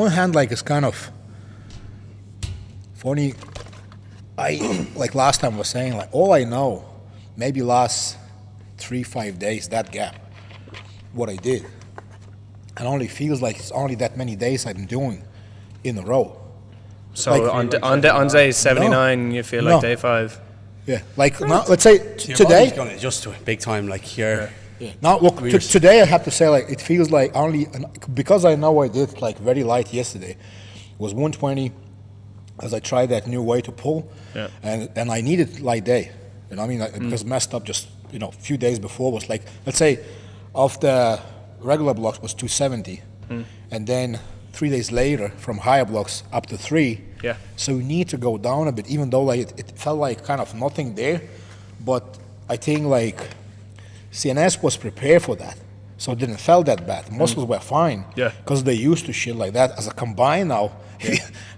one hand, like, it's kind of funny. I like last time I was saying, like, all I know, maybe last 3-5 days, that gap, what I did, it only feels like it's only that many days I've been doing in a row. So like, on day 79, you feel like day 5. Yeah, like now, let's say today. Your going to adjust to it big time, like here. Yeah. Now look, today I have to say, like, it feels like only because I know I did like very light yesterday. It was 120 as I tried that new way to pull, and I needed light day. You know what I mean? Like, because messed up just a few days before was like, let's say, of the regular blocks was 270, and then 3 days later from higher blocks up to 3. Yeah. So you need to go down a bit, even though like it felt like kind of nothing there, but I think like CNS was prepared for that, so it didn't feel that bad. The muscles were fine, because they used to shit like that. As a combine now,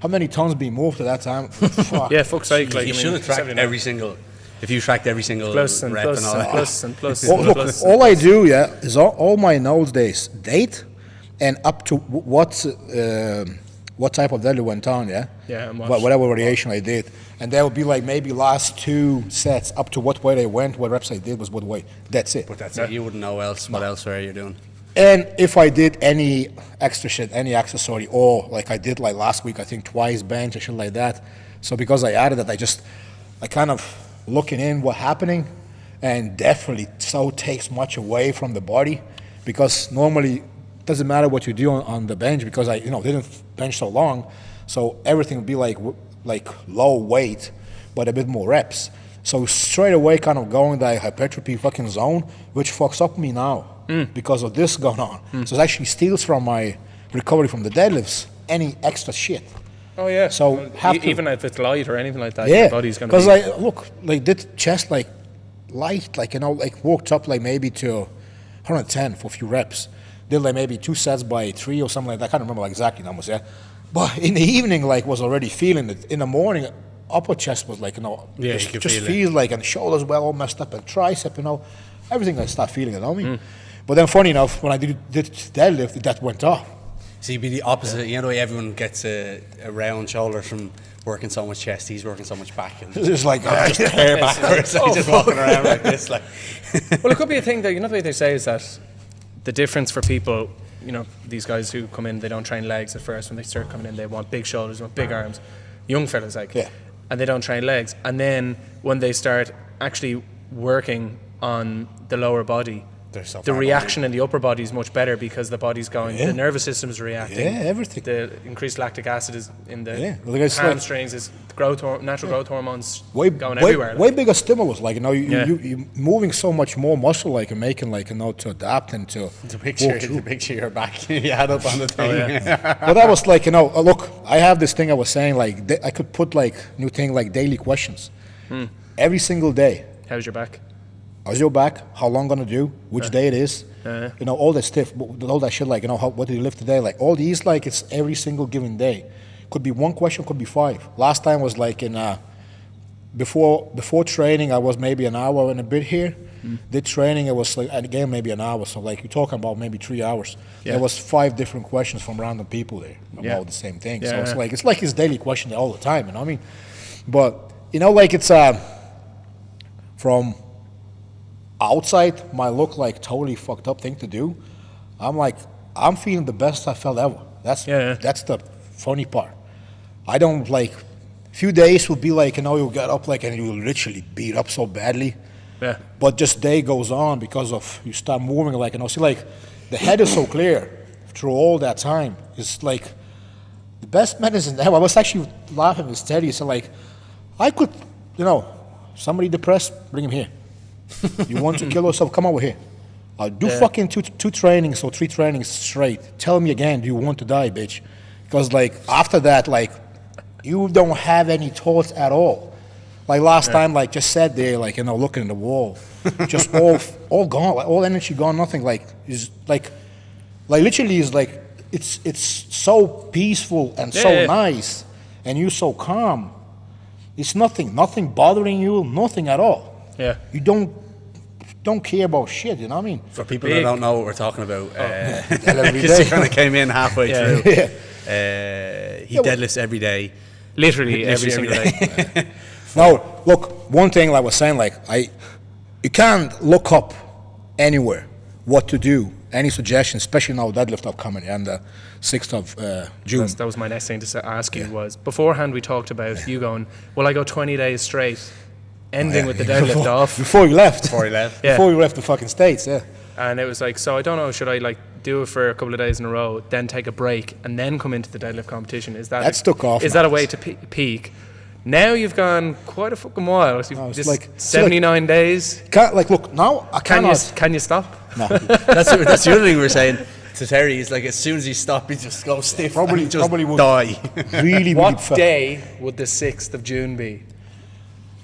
how many tons being moved at that time? Fuck. Yeah, fuck's sake. Like, You should have tracked every single. If you tracked every single plus and rep plus and all and that. plus and plus. Well, and look, plus. all I do, is all my notes days date and up to what type of deadlift went on, and whatever variation I did, and that would be like maybe last 2 sets up to what way they went, what reps I did was what way. That's it. But that's it. You wouldn't know what else were you doing. And if I did any extra shit, any accessory, or like I did like last week, I think twice bench or shit like that. So because I added that, I kind of looking in what happening, and definitely so takes much away from the body, because normally it doesn't matter what you do on the bench, because I didn't bench so long, so everything would be like low weight but a bit more reps. So straight away kind of going the hypertrophy fucking zone, which fucks up me now because of this going on. So it actually steals from my recovery from the deadlifts any extra shit. Oh yeah. So even if it's light or anything like that, your body's gonna. Because I look like did chest like light, like worked up like maybe to 110 for a few reps. Did like maybe 2 sets by 3 or something like that. I can't remember like exactly numbers. But in the evening, like was already feeling it. In the morning, upper chest was like just feel like, and shoulders were all messed up, and tricep, everything I start feeling it on me. But then funny enough, when I did deadlift, that went off. So you'd be the opposite. You know, everyone gets a round shoulder from working so much chest. He's working so much back, and it's like just hair backwards. Just walking around like this, like. Well, it could be a thing that the way they say is that the difference for people, these guys who come in, they don't train legs at first. When they start coming in, they want big shoulders, they want big arms. Young fellas, and they don't train legs. And then when they start actually working on the lower body, the reaction in the upper body is much better, because the body's going, the nervous system is reacting. Everything. The increased lactic acid is in the hamstrings, is natural growth hormones going everywhere. Way bigger stimulus, like you're moving so much more muscle, like and making to adapt and to. The picture you're back. You had up on the thing. But that was like look, I have this thing I was saying, like I could put like new thing like daily questions every single day. How's your back? How's your back? How long gonna do? Which day it is? All that stuff, all that shit. Like what did you lift today? Like all these, like it's every single given day. Could be one question, could be 5. Last time was like in before training, I was maybe an hour and a bit here. Did training, it was like again maybe an hour. So like you're talking about maybe 3 hours. There was 5 different questions from random people there about the same thing. So it's like his daily question all the time. You know what I mean? But like it's from outside might look like totally fucked up thing to do. I'm feeling the best I felt ever. That's the funny part. I don't like few days will be like you'll get up like and you'll literally beat up so badly. But just day goes on because of you start moving like see like the head is so clear through all that time. It's like the best medicine ever. I was actually laughing with Teddy. So like I could somebody depressed, bring him here. You want to kill yourself? Come over here. I'll do fucking 2 trainings or 3 trainings straight. Tell me again, do you want to die, bitch? Because like after that, like you don't have any thoughts at all. Like last time, like just sat there, like looking at the wall, just all gone, like all energy gone, nothing. Like is like literally is like it's so peaceful and so nice, and you so calm. It's nothing bothering you, nothing at all. You don't care about shit, you know what I mean? For people that don't know what we're talking about, because you kind of came in halfway through. He deadlifts every day. Literally every single day. Now, look, one thing like I was saying, like you can't look up anywhere what to do. Any suggestions, especially now deadlift upcoming and the 6th of June. That was my next thing to ask you was, beforehand we talked about you going, well, I go 20 days straight, ending with the deadlift off. Before you left. Before he left. Yeah. Before you left the fucking States, yeah. And it was like, so I don't know, should I like do it for a couple of days in a row, then take a break, and then come into the deadlift competition? Is that took off. Is that a way to peak? Now you've gone quite a fucking while. You've just like 79 days. Can't, like, look, now I cannot. Can you stop? No. That's the other thing we were saying to Terry. Is like as soon as he stopped, he just goes stiff. Probably- and he just probably would. die. really, What felt day would the 6th of June be?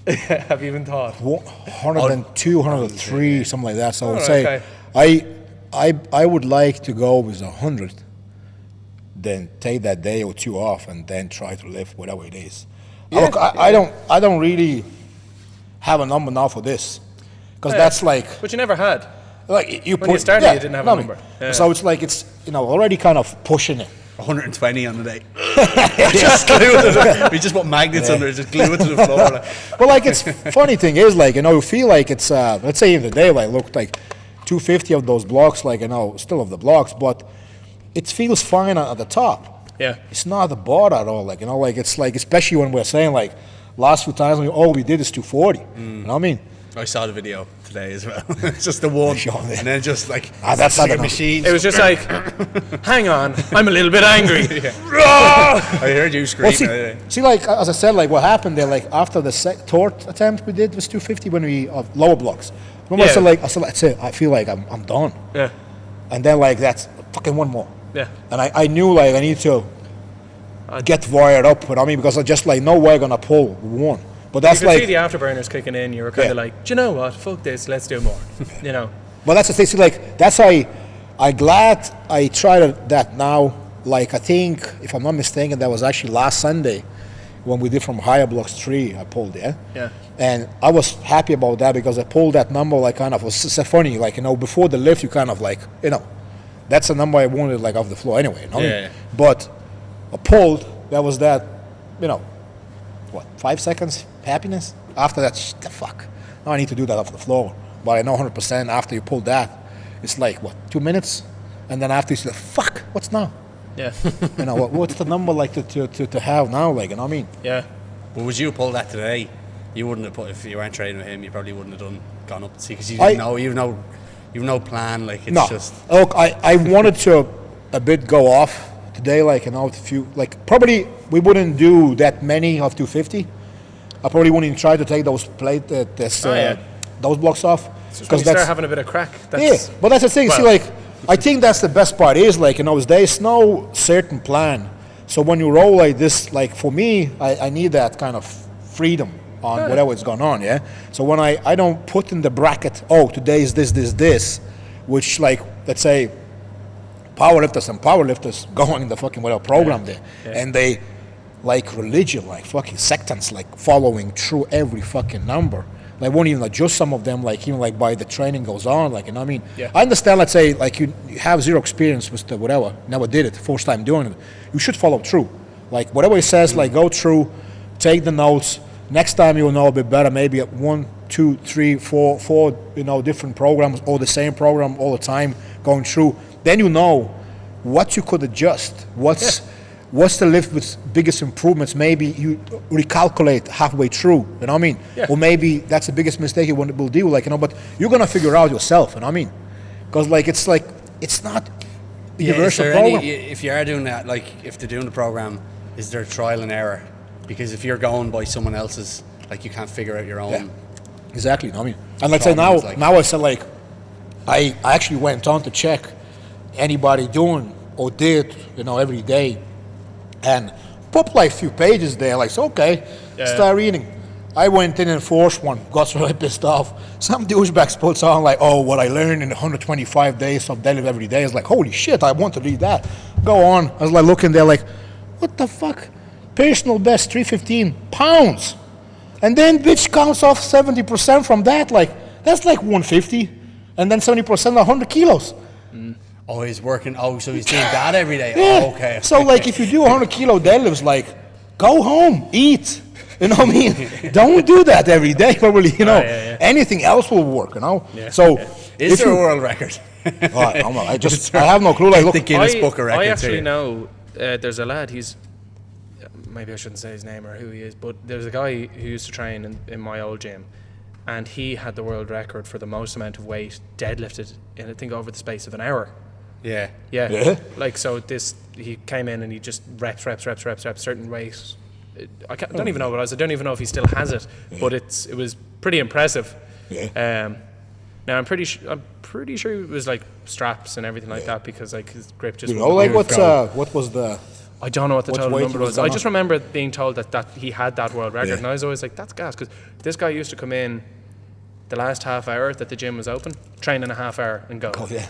Have you even thought? 102, 103, something like that. So I would Oh, say okay. I would like to go with 100, then take that day or two off, and then try to lift whatever it is. Look, I don't really have a number now for this, because that's like But you never had. like you When you started, you didn't have a number. Yeah. So it's like it's already kind of pushing it. 120 on the day. Just glue it to the, we just put magnets under it, just glue it to the floor. Like. But like it's funny thing is like you feel like it's let's say in the day like look like 250 of those blocks like still of the blocks, but it feels fine at the top. Yeah. It's not the bar at all. Like like it's like especially when we're saying like last few times all we did is 240. You know what I mean? I saw the video today as well. It's just the one, and then just like that's like not a machine. It was just like, hang on, I'm a little bit angry. I heard you scream. Well, see, like as I said, like what happened there, like after the third attempt we did was 250 when we lower blocks. Remember Yeah. I said that's it. I feel like I'm done. Yeah. And then like that's fucking one more. Yeah. And I knew like I need to get wired up. You know what I mean? Because I just like no way gonna pull one. But that's You could like see the afterburners kicking in. You were kind of like, do you know what? Fuck this. Let's do more. You know. Well, that's the thing. See, like that's why I glad I tried that now. Like I think, if I'm not mistaken, that was actually last Sunday when we did from higher blocks 3. I pulled there. Yeah. And I was happy about that because I pulled that number. Like kind of was so funny. Like before the lift, you kind of like that's the number I wanted like off the floor anyway. You know? Yeah. But I pulled. That was that. What 5 seconds happiness? After that, the fuck. Now I need to do that off the floor. But I know 100% after you pull that, it's like, what, 2 minutes? And then after you say, fuck, what's now? Yeah. What's the number like to have now? Like, you know what I mean? Yeah. Well, would you pull that today? You wouldn't have put, if you weren't training with him, you probably wouldn't have gone up to see, because you didn't know, you've no plan, like it's just. Look, I wanted to a bit go off today, like, a few, like, probably we wouldn't do that many of 250. I probably wouldn't even try to take those those blocks off. Because you start having a bit of crack. But that's the thing. Well, see, like, I think that's the best part is, like, there's no certain plan. So when you roll like this, like, for me, I need that kind of freedom on whatever is going on, yeah? So when I don't put in the bracket, today is this, which, like, let's say, powerlifters going in the fucking whatever program there, and they, like religion, like fucking sectants, like following through every fucking number. Like won't even adjust some of them, like even like by the training goes on, like, you know what I mean? Yeah. I understand, let's say, like you have zero experience with the whatever, never did it, first time doing it. You should follow through. Like whatever it says, like go through, take the notes. Next time you'll know a bit better, maybe at 1, 2, 3, 4, different programs or the same program all the time going through. Then you know what you could adjust. What's the lift with biggest improvements? Maybe you recalculate halfway through, you know what I mean? Yeah. Or maybe that's the biggest mistake you will do, like, but you're gonna figure out yourself, you know what I mean? Because it's not a universal program. If you are doing that, like if they're doing the program, is there trial and error? Because if you're going by someone else's, like you can't figure out your own. Yeah. Exactly, you know what I mean? And let's say now I said, like, I actually went on to check anybody doing or did, every day, and put like a few pages there, like, so okay, start reading. I went in and forced one, got really pissed off. Some douchebags puts on like, what I learned in 125 days of deadlift every day. It's like, holy shit, I want to read that. Go on. I was like looking there like, what the fuck? Personal best 315 pounds. And then bitch counts off 70% from that, like, that's like 150. And then 70% 100 kilos. Oh, he's working. Oh, so he's doing that every day. Yeah. Oh, okay. So like if you do 100 kilo deadlifts, like go home, eat. You know what I mean? Don't do that every day. Probably, you know, anything else will work. You know. Yeah. So Is there a world record? I have no clue. Like, look, the Guinness Book of Records. I actually here. know there's a lad. He's maybe I shouldn't say his name or who he is, but there's a guy who used to train in my old gym, and he had the world record for the most amount of weight deadlifted in I think over the space of an hour. Yeah. Yeah. Like so, he came in and he just reps certain weight. Don't even know what it was. I don't even know if he still has it, but it was pretty impressive. Yeah. Now I'm pretty sure it was like straps and everything like that because like his grip just. you know, like what was the? I don't know what the total weight number he was was. I done just on? remember being told that he had that world record, Yeah. and I was always like, "That's gas," because this guy used to come in the last half hour that the gym was open, train in a half hour and go. Oh yeah.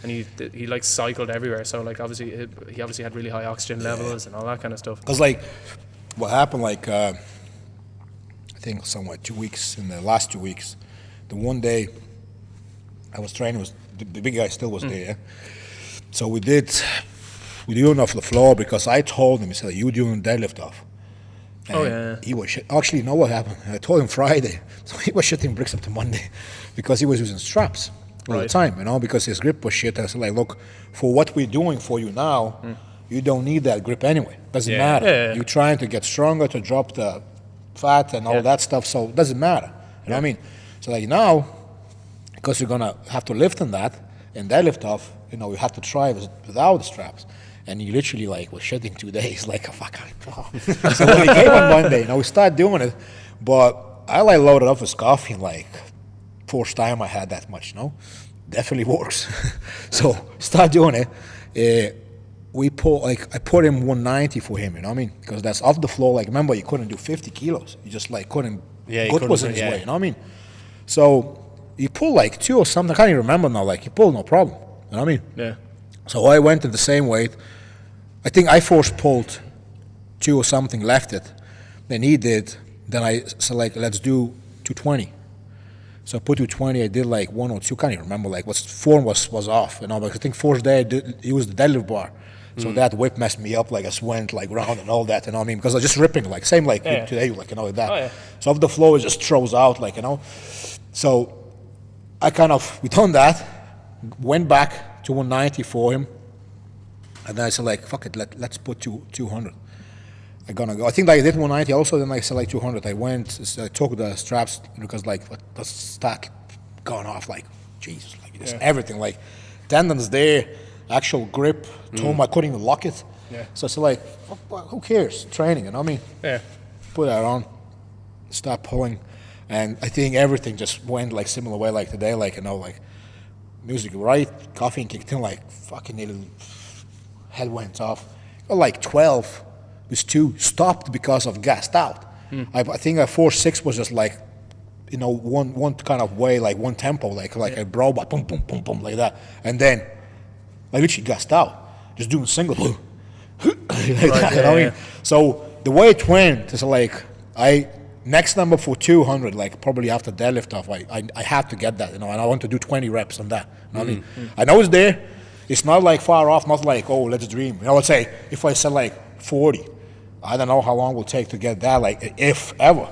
And he like cycled everywhere, so like obviously he obviously had really high oxygen levels and all that kind of stuff. Because like, what happened? Like, I think somewhere 2 weeks in the last 2 weeks, the one day I was training was the big guy still was there. So we did off the floor because I told him, he said, "You doing deadlift off?" And Oh, yeah. he was actually, you know what happened? I told him Friday, so he was shitting bricks up to Monday because he was using straps all the Right. time, you know, because his grip was shit. I said, like, look, for what we're doing for you now, you don't need that grip anyway. Doesn't Yeah. matter. Yeah. You're trying to get stronger, to drop the fat and all that stuff, so it doesn't matter. You know what I mean? So like now, because you're gonna have to lift on that and deadlift off, you know, you have to try without the straps. And he literally like was shedding 2 days, like, oh, fuck. So when he came on Monday, you know, we started doing it, but I like loaded up with coffee like first time I had that much, you know? Definitely works. So start doing it. We put I put him 190 for him, you know what I mean? Because that's off the floor. Like, remember, you couldn't do 50 kilos. You just like couldn't. Yeah, you good was in couldn't, his yeah. way, you know what I mean? So he pulled like 2 or something. I can't even remember now. Like he pulled no problem, you know what I mean? Yeah. So I went in the same weight. I think I first pulled 2 or something, left it. Then he did. Then I said, like, let's do 220. So I put 220. I did like 1 or 2. Can't even remember. Like, form was off. You know, but I think first day I used the deadlift bar. So that whip messed me up. Like I just went like round and all that. You know what I mean? Because I was just ripping. Like same like Yeah. today. Like, you know, like that. Oh, yeah. So off the floor it just throws out. Like, you know. So I we done that. Went back to 190 for him. And then I said, like, fuck it, let's put 200. I'm gonna go. I think like I did 190 also, then I said like 200. I took the straps because like the stat gone off, like, Jesus, like just everything, like tendons there, actual grip, I couldn't even lock it. Yeah. So I said, like, who cares? Training, you know what I mean? Yeah. Put that on, start pulling, and I think everything just went like similar way like today, like, you know, like music right, coffee kicked in, like fucking nearly head went off. Like 12 was 2 stopped because of gassed out. I think a 4-6 was just like, you know, one kind of way, like one tempo, like a robot, boom, boom, boom, boom, like that. And then I literally gassed out, just doing single, like that, you know what I mean? So the way it went is like, next number for 200, like probably after deadlift off, I have to get that, you know, and I want to do 20 reps on that. You know what I mean? I know it's there. It's not like far off, not like, oh, let's dream. You know, let's say if I said like 40, I don't know how long it will take to get that, like if ever.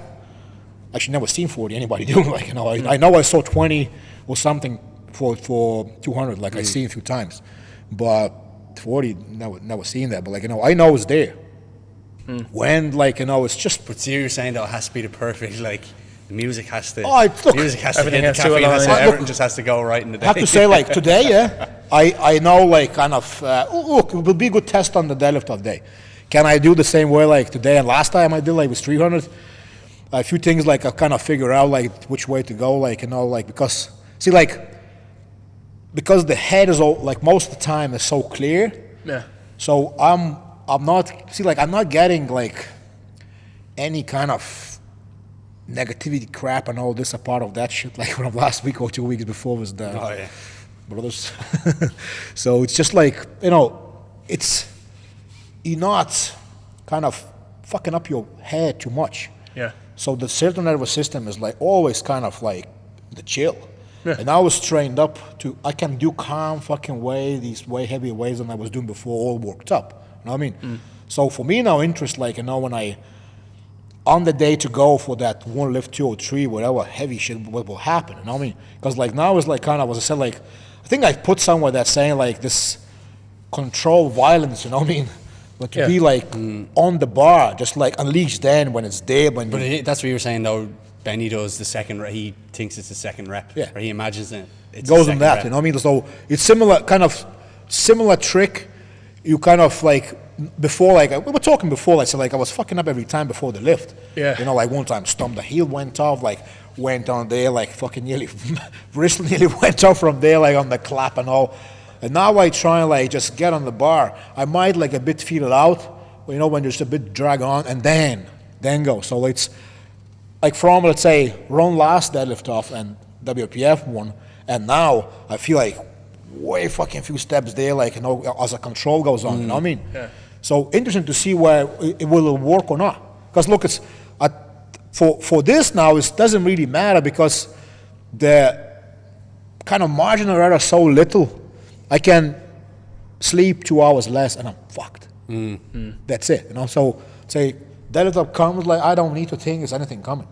Actually, never seen 40 anybody do. Like, you know, I know I saw 20 or something for 200, like I seen a few times, but 40 never seen that. But like, you know, I know it's there. When, like, you know, it's just. But so you're saying that it has to be the perfect, like, the music has to. Look, music has to everything hit, has the to caffeine has to, align. everything just has to go right in the day. I have to say, like, today, yeah, I know, like, kind of, look, it will be a good test on the deadlift of the day. Can I do the same way, like, today and last time I did, like, with 300? A few things, like, I kind of figure out, like, which way to go, like, you know, like, because, see, like, because the head is all, like, most of the time is so clear. Yeah. So I'm not, see, like, I'm not getting, like, any kind of negativity crap and all this, a part of that shit, like, from last week or 2 weeks before was the brothers. So it's just like, you know, you're not kind of fucking up your head too much. Yeah. So the central nervous system is like always kind of like the chill. And I was trained up I can do calm fucking these way heavier weights than I was doing before, all worked up. You know what I mean? So for me now, interest, like, you know, when on the day to go for that one lift 2 or 3, whatever heavy shit, what will happen? You know what I mean? Because like now it's like kind of, as I said, like, I think I put somewhere that saying like this control violence, you know what I mean? But to be like on the bar, just like unleash then when it's there. But that's what you were saying though. Benny does the second rep. He thinks it's the second rep. Yeah. Or he imagines it. It's goes on that, rep. You know what I mean? So it's similar trick. You kind of like, before, like, we were talking before, like, so like I was fucking up every time before the lift. Yeah. You know, like one time the heel went off, like went on there, like fucking nearly, wrist nearly went off from there, like on the clap and all. And now I try and like just get on the bar. I might like a bit feel it out, you know, when there's a bit drag on, and then go. So it's like from, let's say, run last deadlift off and WPF one, and now I feel like way fucking few steps there, like, you know, as a control goes on, you know what I mean? Yeah. So interesting to see where it will work or not. Because look, it's for this now, it doesn't really matter because the kind of margin of error is so little. I can sleep 2 hours less and I'm fucked. That's it, you know. So say deadlift up comes, like I don't need to think there's anything coming.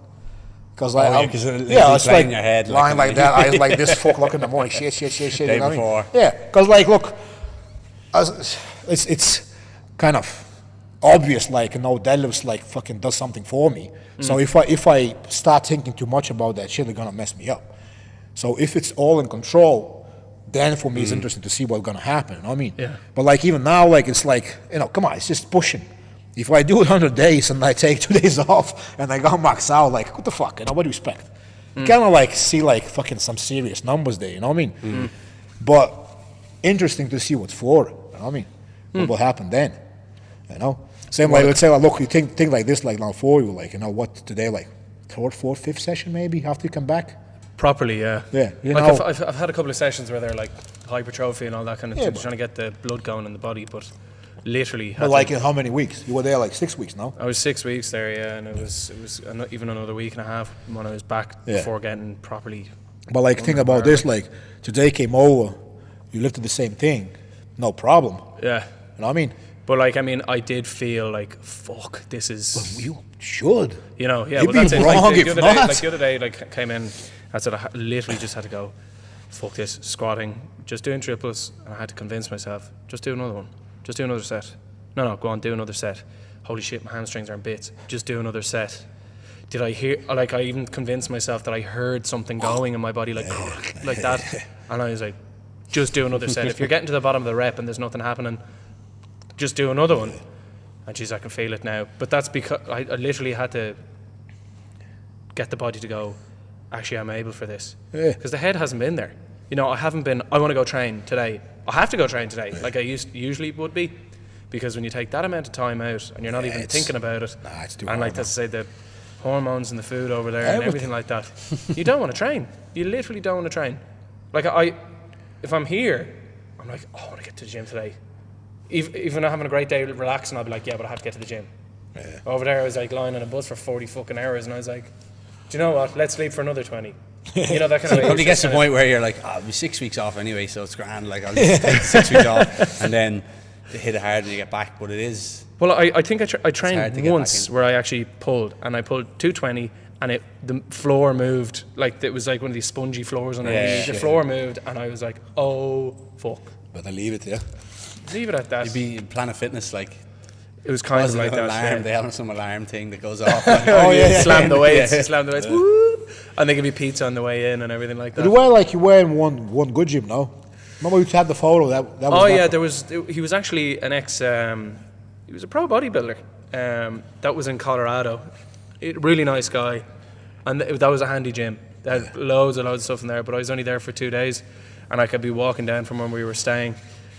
Because it's like in your head, lying like that. I was like this 4 o'clock in the morning. Shit. Day you know before. what I mean? Yeah, because like look, it's kind of obvious, like, you know, deadlifts like fucking does something for me. So if I start thinking too much about that shit, they're gonna mess me up. So if it's all in control, then for me it's interesting to see what's gonna happen. You know what I mean? Yeah. But like even now, like it's like, you know, come on, it's just pushing. If I do it 100 days and I take 2 days off and I go max out, like what the fuck? You know, what do you expect? You kind of like see like fucking some serious numbers there. You know what I mean? But interesting to see what's for it. You know what I mean? What will happen then? You know, same like, let's say, like, look, you think like this, like now for you, like, you know, what today, like 3rd, 4th, 5th session maybe after you come back. Properly, yeah. Yeah, you like know, I've had a couple of sessions where they're like hypertrophy and all that kind of stuff, trying to get the blood going in the body, but literally. But like in how many weeks? You were there like 6 weeks now. I was 6 weeks there, yeah, and it was even another week and a half when I was back before getting properly. But like think about this, like today came over, you lifted the same thing, no problem. Yeah. You know what I mean? But like, I mean, I did feel like, fuck, this is. Well, you should. You know, yeah. You'd Well, that's be it. wrong Like, if not. the other day, like came in, I said I literally just had to go, fuck this, squatting, just doing triples, and I had to convince myself, just do another one, just do another set. No, go on, do another set. Holy shit, my hamstrings are in bits. Just do another set. Did I hear? Like, I even convinced myself that I heard something going in my body, like that, and I was like, just do another set. If you're getting to the bottom of the rep and there's nothing happening, just do another one. And geez, I can feel it now. But that's because I literally had to get the body to go, actually, I'm able for this. Because the head hasn't been there. You know, I haven't been, I want to go train today. I have to go train today, like I usually would be. Because when you take that amount of time out and you're not even thinking about it, it's too and like, let's say, the hormones in the food over there and everything like that, you don't want to train. You literally don't want to train. Like, if I'm here, I'm like, oh, I want to get to the gym today. Even I'm having a great day relaxing, I'll be like, yeah, but I have to get to the gym. Yeah. Over there, I was like lying on a bus for 40 fucking hours, and I was like, do you know what? Let's sleep for another 20. You know, that kind of. It probably gets to the point where you're like, oh, I'll be 6 weeks off anyway, so it's grand. Like, I'll just take 6 weeks off, and then hit it hard and you get back. But it is. Well, I think I trained once where I actually pulled, and I pulled 220, and the floor moved, like it was like one of these spongy floors on the floor moved, and I was like, oh fuck. But I leave it, yeah. Leave it at that. You'd be Planet Fitness, like. It was kind of like that. Alarm, they have some alarm thing that goes off. Slam the weights, woo, and they give you pizza on the way in and everything like that. But you were in one good gym, no? Remember you had the photo that was. Oh yeah, he was actually an he was a pro bodybuilder. That was in Colorado. Really nice guy, and that was a handy gym. They had loads of stuff in there, but I was only there for 2 days, and I could be walking down from where we were staying,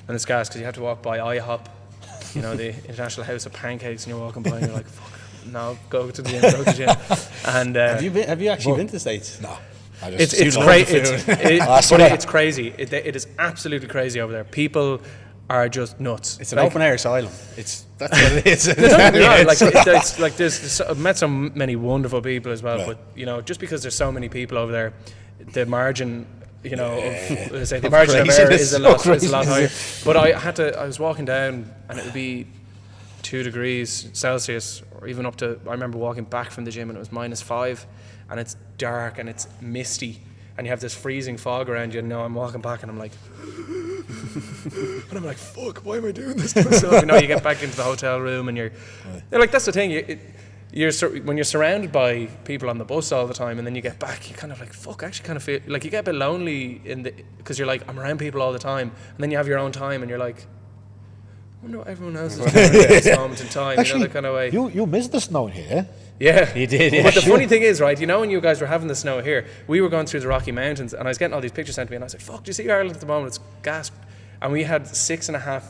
and it's gas because you have to walk by IHOP, you know, the International House of Pancakes, and you're walking by and you're like, fuck, no, go to the gym, And have you actually been to the States? No. It's crazy. It is absolutely crazy over there. People are just nuts. It's an open air asylum. That's what it is. I've met so many wonderful people as well, but you know, just because there's so many people over there, the margin, you know, the margin of error is a lot higher. But I was walking down, and it would be 2 degrees Celsius, or even up to, I remember walking back from the gym and it was -5, and it's dark and it's misty, and you have this freezing fog around you, and I'm walking back and I'm like, and I'm like, fuck, why am I doing this to myself? You know, you get back into the hotel room and you're like, that's the thing, when you're surrounded by people on the bus all the time, and then you get back, you kind of like, fuck, I actually kind of feel like you get a bit lonely because you're like, I'm around people all the time, and then you have your own time and you're like, I wonder what everyone else is doing at this moment in time. Actually, you know, that kind of way. You missed the snow here, eh? Yeah. You did, yeah. But the funny thing is, right, you know, when you guys were having the snow here, we were going through the Rocky Mountains, and I was getting all these pictures sent to me, and I was like, fuck, do you see Ireland at the moment? It's gas. And we had 6.5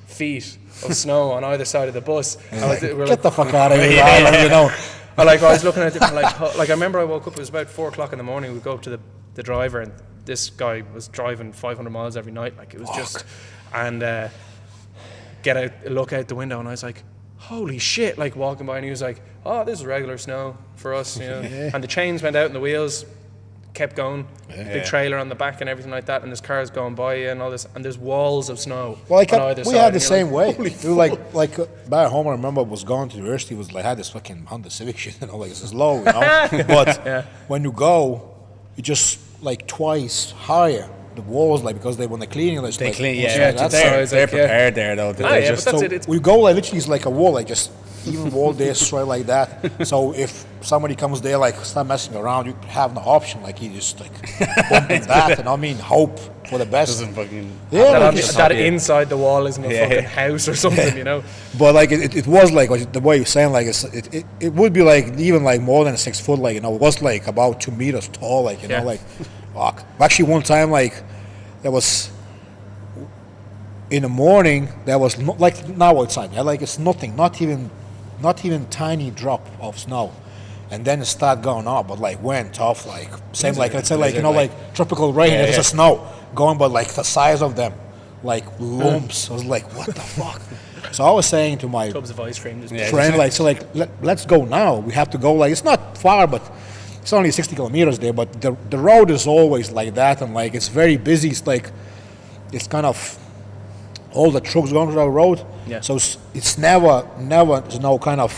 feet of snow on either side of the bus. Get the fuck out of here, Ireland, you know. I was looking at it, like I remember I woke up, it was about 4 o'clock in the morning, we'd go up to the driver, and this guy was driving 500 miles every night, like it was just, and look out the window, and I was like, holy shit, like walking by, and he was like, oh, this is regular snow for us, you know. And the chains went out and the wheels kept going, big trailer on the back and everything like that, and there's cars going by and all this, and there's walls of snow on either side. We had the same way. We were like back home, I remember I was going to university, had this fucking Honda Civic shit, you know, like it's low, you know. But when you go, you just like twice higher. The walls, like, because when they clean it, they like, clean, they're prepared there though. But that's it. We go like literally, it's like a wall, like just even wall there straight like that. So if somebody comes there, like start messing around, you have no option. Like you just like bumping that, and I mean hope for the best. That inside the wall isn't a fucking house or something, you know. But like it was like the way you're saying, like it would be like even like more than 6 foot, like, you know, it was like about 2 meters tall, like, you know, like. Fuck. Actually, one time, like, there was in the morning. There was like now outside. Yeah, like it's nothing, not even tiny drop of snow, and then it started going up. But like went off, like same like let's say like, you know, like tropical rain. It was a snow going, but like the size of them, like lumps. I was like, what the fuck? So I was saying to my tubs of ice cream, friend, like, so like let's go now. We have to go. Like it's not far, but. It's only 60 kilometers there, but the road is always like that, and like it's very busy. It's like it's kind of all the trucks going through the road. Yeah. So it's never there's no kind of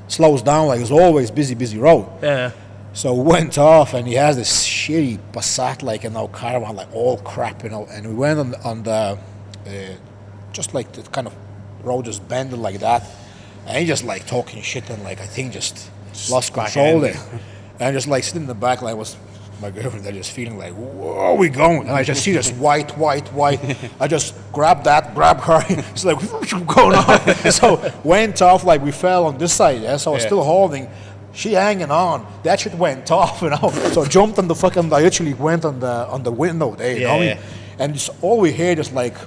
slows down. Like it's always busy road. Yeah. So we went off, and he has this shitty Passat, like, you know, caravan, like all crap, you know. And we went on the just like the kind of road just bended like that, and he just like talking shit, and like I think just lost control there, and just like sitting in the back, like was my girlfriend, they're just feeling like, where are we going? And I just see this white. I just grabbed her. It's like, what's going on? So went off, like we fell on this side, yeah. So I was still holding, she hanging on. That shit went off, you know. So I jumped on the fucking. I literally went on the window there, you know. Yeah. And just all we heard is like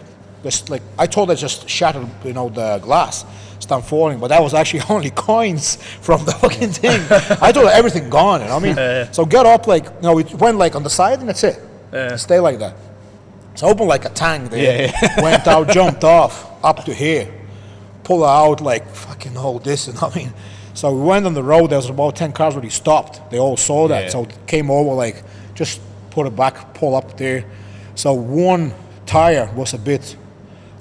I told her just shattered, you know, the glass. Start falling, but that was actually only coins from the fucking thing. I thought everything gone, you know what I mean? So get up, like, you know, it went like on the side, and that's it. Stay like that. So open like a tank there. Went out, jumped off, up to here, pull out, like, fucking hold this, you know what I mean? So we went on the road, there was about 10 cars already stopped. They all saw that, so came over, like, just put it back, pull up there. So one tire was a bit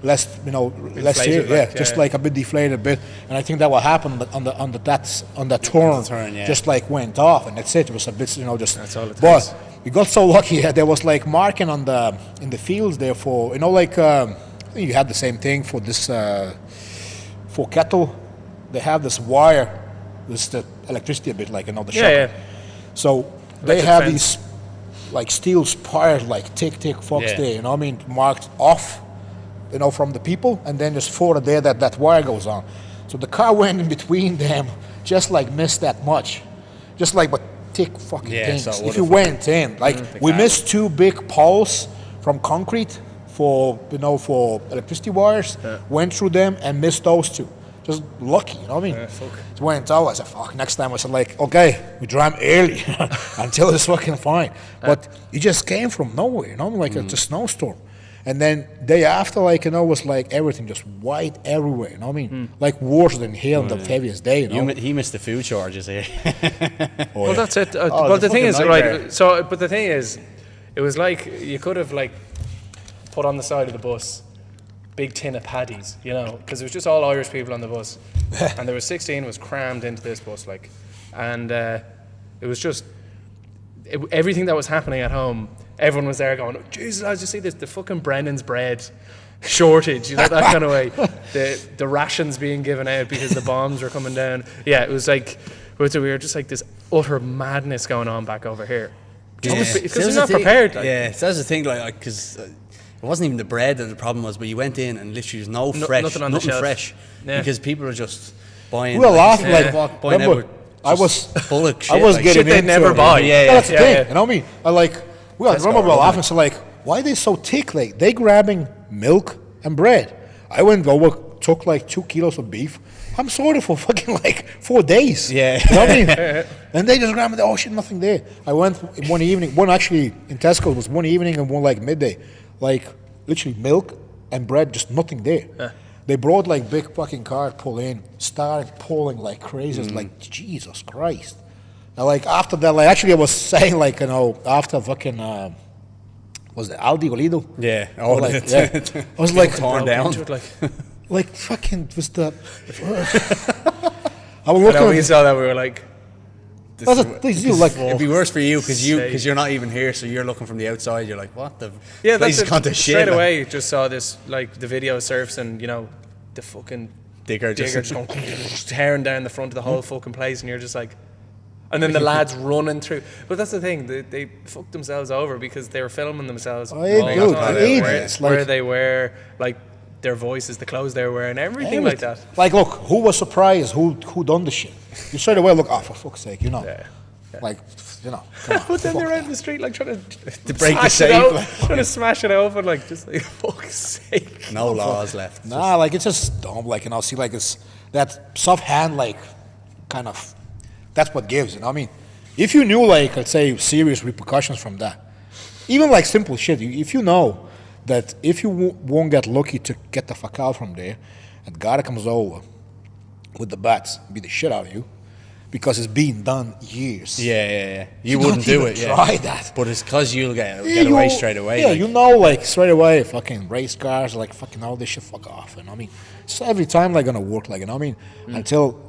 less, you know, less here, like a bit deflated a bit, and I think that what happened on that turn, just like went off, and that's it. It was a bit, you know, just. That's all it but is. We got so lucky that there was like marking in the fields there for, you know, like I think you had the same thing for this for cattle. They have this wire, this the electricity a bit, like, you know, the shock. So they have these like steel spires, like thick fox there, you know what I mean, marked off, you know, from the people, and then just forward there that wire goes on. So the car went in between them, just like missed that much, just like, but thick fucking things. So if you went in, like we missed 2 big poles from concrete for, you know, for electricity wires, went through them and missed those 2. Just lucky, you know what I mean? It went out. I said, fuck, next time I said, like, okay, we drive early until it's fucking fine. But it just came from nowhere, you know, like it's a snowstorm. And then day after, like, you know, was like everything just white everywhere, you know what I mean? Like worse than here on the heaviest day, you know? He missed the food shortages here. Well, that's it. Oh, Well, it's a the thing is, fucking right, nightmare. so, but the thing is, it was like, you could have, like, put on the side of the bus big tin of paddies, you know, because it was just all Irish people on the bus. And there was 16 was crammed into this bus, like, and it was just, everything that was happening at home, everyone was there going, oh, Jesus, lads, you see this, the fucking Brennan's bread shortage, you know, that kind of way. The rations being given out because the bombs were coming down. Yeah, it was like, we were just like this utter madness going on back over here. Because you're not prepared. Like. Yeah, so that's the thing, like, because it wasn't even the bread that the problem was, but you went in and literally there's no fresh, nothing on the shelf. fresh, Yeah. because people are just buying. We were laughing, like, buying remember, out I was full of shit. I was like, getting shit they'd into never it. buy. Yeah, That's the yeah, thing, yeah. you know what I mean? I like, well, I remember we were laughing, so like, why are they so thick? Like, they grabbing milk and bread. I went over, took like 2 kilos of beef. I'm sorry for fucking like 4 days. Yeah. You know what I mean? And they just grabbed me, oh shit, nothing there. I went one evening, one actually in Tesco was one evening and one like midday. Like, literally milk and bread, just nothing there. They brought like big fucking cart, pull in, started pulling like crazy. It's like, Jesus Christ. And like after that, like actually I was saying like, you know, after fucking, was it Aldi or Lidl? Yeah. Or, like, yeah. I was like, torn down. Into it, like fucking, was that? I was I know, looking we at saw that, we were like, that's a, these, like, It'd be worse for you because Sake. you're not even here, so you're looking from the outside. You're like, what the? yeah, place that's has gone to it. shit. Straight like. away, just saw this, like, the video surfs and, you know, the fucking Digger digger just going tearing down the front of the whole fucking place, and you're just like, and then the lads running through. But that's the thing, they fucked themselves over because they were filming themselves Oh, all yeah, the dude, time, it where, is, where like- they were, like their voices, the clothes they were wearing, everything like that. Like, look, who was surprised? Who done the shit? You straight away look, oh, for fuck's sake, you know. Yeah. Like, you know. Come on, But then fuck they're out that. in the street, like trying to break the smash it safe, out- like. trying to smash it open, like just like fuck's sake. No laws left. Nah, like, it's just dumb. Like, you know, see, like, it's that soft hand, like, kind of, that's what gives, you know what I mean? If you knew, like, let's say, serious repercussions from that, even, like, simple shit, if you know that if you won't get lucky to get the fuck out from there, and God comes over with the bats, beat the shit out of you, because it's been done years. Yeah. You So wouldn't don't do even it. Yeah. try that. But it's because you'll get Yeah, away you- straight away. Yeah, like. you know, like straight away, fucking race cars, like fucking all this shit, fuck off. And I mean, so every time like gonna work, like, you know what I mean?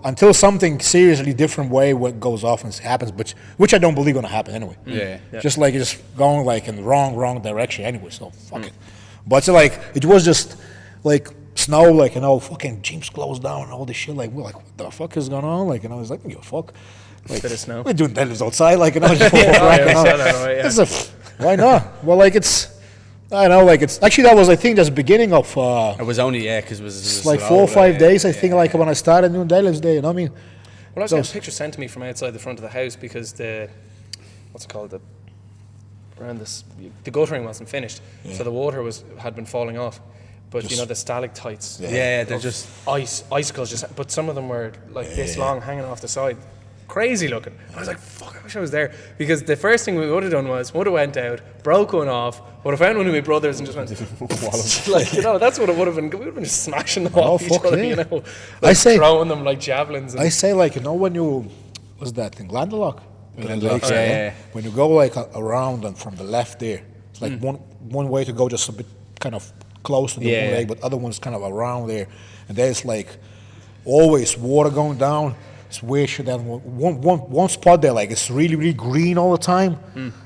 Until something seriously different way what goes off and happens, which I don't believe gonna happen anyway. Yeah. Just like it's going like in the wrong direction anyway. So fuck it. But so, like it was just like snow, like, you know, fucking gyms closed down and all this shit. Like we're like, what the fuck is going on? Like, you know, I was like, give a fuck. Like, Bit of snow. we're doing deadlifts outside, like, you know, just Yeah, crack, we you know. saw that, right, yeah. It's why not? Well, like it's, I know, like it's actually that was I think that's the beginning of It was only because it was like slow, 4 or 5 yeah, days. I yeah. think like when I started doing deadlifts day, you know what I mean? Well, I was So- getting pictures sent to me from outside the front of the house because the, what's it called, the guttering wasn't finished, so the water had been falling off. But you know the stalactites, Yeah, they're just. icicles, but some of them were like this long, hanging off the side, crazy looking. I was like, fuck, I wish I was there, because the first thing we would have done would have went out, broke one off, would have found one of my brothers and just went, like, you know, that's what it would have been. We would have been just smashing them off each fuck other, yeah. you know, I like say- throwing them like javelins. And I say like, you know, when you, what's that thing, Glendalough? Glendalough, yeah. When you go like around and from the left there, it's like one way to go, just a bit kind of close to the Yeah. one leg, but other one's kind of around there, and there's like always water going down. It's weird shit. Then one spot there, like it's really green all the time,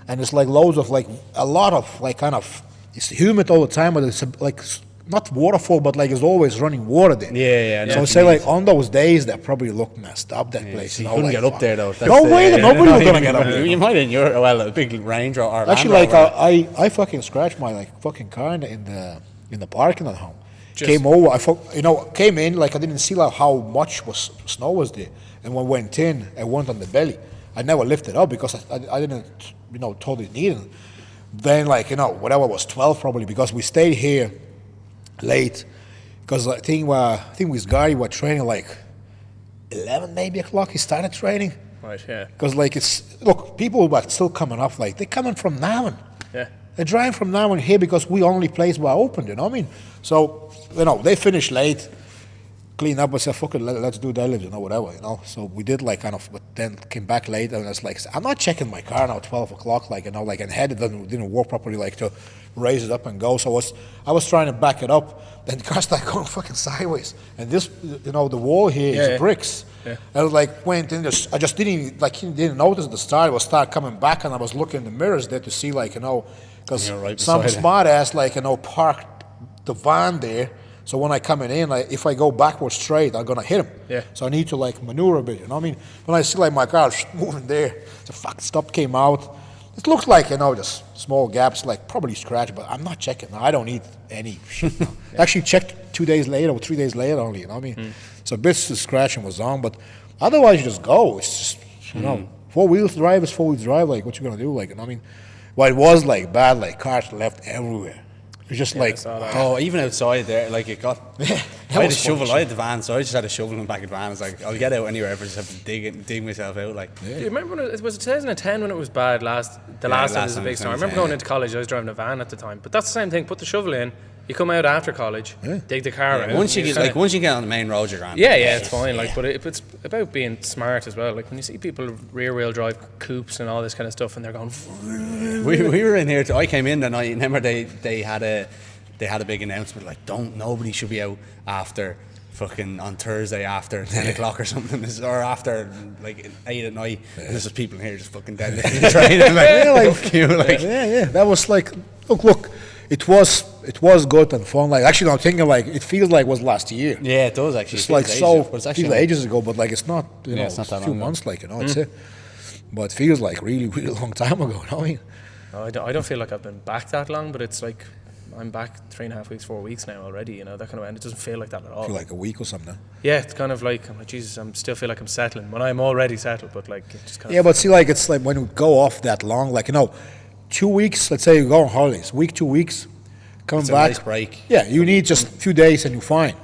and it's like loads of like a lot of like kind of it's humid all the time, but it's like not waterfall, but like it's always running water there. Yeah, I know So I what say you mean. like on those days that probably looked messed up. That place. So you know, couldn't like, get up fuck. there though. No way, nobody was gonna get up You there. might in your a big Range Rover. Or Actually, Land like Rover. I fucking scratched my like fucking car in the parking at home. Just- Came over, came in like I didn't see like how much snow was there, and when I went in, I went on the belly. I never lifted up because I didn't totally need it. Then like whatever was 12 probably, because we stayed here late, because I think with Gary were training like 11 maybe o'clock. He started training. right, yeah, Because like people were still coming up, like they're coming from Navan. yeah. They're driving from now and here because we only place were open, you know what I mean? So, they finished late, clean up, and said, fuck it, let's do deadlift, whatever, So we did but then came back late, and it's like, I'm not checking my car now at 12 o'clock, and head didn't work properly, to raise it up and go. So I was trying to back it up, then the car started going fucking sideways. And this, the wall here is bricks. Yeah. I was went in, I just didn't notice at the start. It was start coming back, and I was looking in the mirrors there to see, because some smart ass, parked the van there. So when I coming in, if I go backwards straight, I'm gonna hit him. Yeah. So I need to maneuver a bit. You know what I mean? When I see my car moving there, the fuck stop came out. It looks like just small gaps, probably scratch, but I'm not checking. I don't need any shit. Now. Yeah. Actually checked 2 days later or 3 days later only. You know what I mean? So bits of scratching was on, but otherwise you just go. It's just 4-wheel drive is 4-wheel drive. What you gonna do? You know what I mean? Well, it was bad. Cars left everywhere. It's just even outside there, it got. I had a shovel. I had the van, so I just had a shovel in the back of the van. I was like, I'll get out anywhere, but I just have to dig myself out. Do you remember when it was 2010 when it was bad? Last time it was a big storm. I remember going into college. I was driving a van at the time, but that's the same thing. Put the shovel in. You come out after college, dig the car out. Once you get on the main road, you're grand. Yeah, it's fine. But it's about being smart as well. When you see people rear wheel drive coupes and all this kind of stuff, and they're going. We were in here. I came in the night. Remember they had a big announcement nobody should be out after fucking on Thursday after 10 o'clock or something, or after 8 at night. Yeah. And there's just people in here just fucking dead training. That was look. It was good and fun. Actually, I'm thinking it feels like it was last year. Yeah, it does actually. It feels ages ago, but it's not. It's not that a few months. It's it. But it feels like really, really long time ago. You know what I mean? I don't feel like I've been back that long, but it's I'm back 3.5 weeks, 4 weeks now already. That kind of, and it doesn't feel like that at all. I feel like a week or something. Yeah, it's kind of I'm like Jesus. I still feel like I'm settling when I'm already settled, but it just kind of. Yeah, but see, it's when you go off that long, 2 weeks. Let's say you go on holidays, 2 weeks, come back. Nice break. Yeah, you need just a few days and you're fine.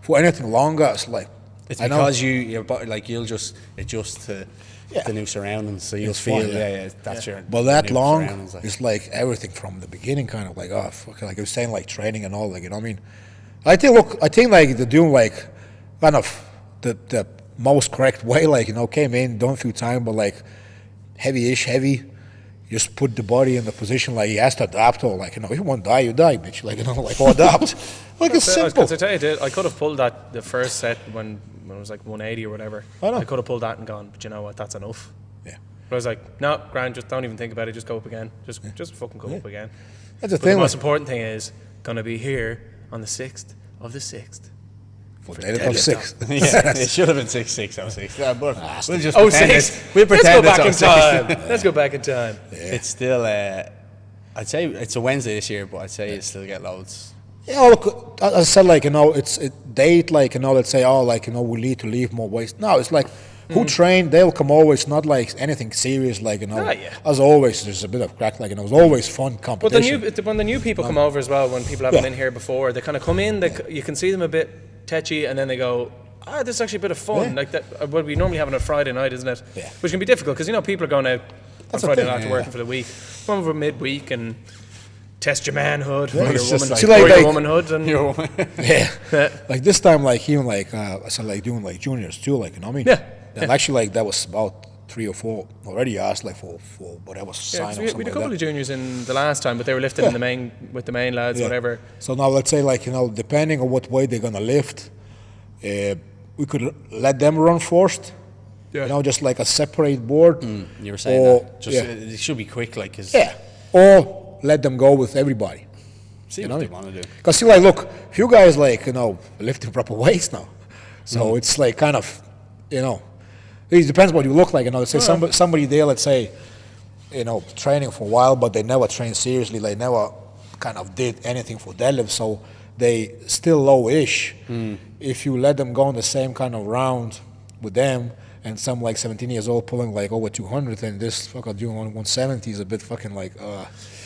For anything longer, it's it's because you'll just adjust to the new surroundings, so you'll feel that's your. But that long, it's everything from the beginning, kind of oh fuck, I was saying training and all, you know what I mean? I think they're doing kind of the most correct way, came in, done a few times, but heavy. Just put the body in the position he has to adapt to. If you want to die, you die, bitch. Or adapt. It's simple. I tell you, I could have pulled that the first set when it was 180 or whatever. I could have pulled that and gone, but you know what? That's enough. Yeah. But I was no, Grant, just don't even think about it. Just go up again. Just fucking go up again. That's the thing. The most important thing is gonna be here on the 6th of the 6th. For Deadlift of 6th. Yeah, it should have been 6 or 6. We'll just pretend 6. We'll pretend Let's go back in time. Let's go back in time. Yeah. It's still, I'd say it's a Wednesday this year, but I'd say you still get loads. Yeah, look, as I said, it's a date, let's say, we need to leave more weights. No, it's who train, they'll come over. It's not anything serious, as always, there's a bit of crack, it's always fun competition. But when the new people come over as well, when people haven't been here before, they kind of come in, you can see them a bit tetchy, and then they go, this is actually a bit of fun. That what we normally have on a Friday night, isn't it? Yeah. Which can be difficult because people are going out on Friday night after working for the week. Come over midweek and test your manhood or your womanhood and your woman. This time, even I said doing juniors too, you know what I mean? Yeah. And actually, that was about 3 or 4 already asked for whatever sign. We had a couple of juniors in the last time, but they were lifted in the main with the main lads, whatever. So now let's say depending on what weight they're gonna lift, we could let them run first. Yeah. Just a separate board. You were saying that. It should be quick, or let them go with everybody. See what they want to do. Because look, if you guys lifting proper weights now, so it's kind of, it depends what you look like. Let's say somebody there, let's say, training for a while, but they never trained seriously. They never kind of did anything for deadlift, so they still low-ish. If you let them go on the same kind of round with them, and some 17 years old pulling over 200, and this fucker doing 170 is a bit fucking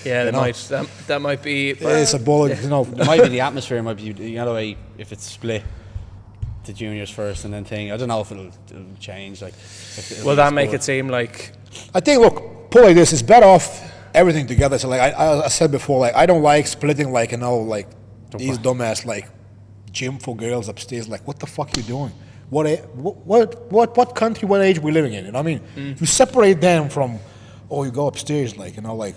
that might be. It's a bullet, It might be the atmosphere. It might be if it's split. The juniors first and then thing. I don't know if it'll change. Will that make it seem like? I think. Look, pull like this. It's better off everything together. So like I said before, like I don't like splitting like like these dumbass like gym for girls upstairs. Like what the fuck you doing? What country, what age we living in? You know what I mean? You separate them from, you go upstairs like like.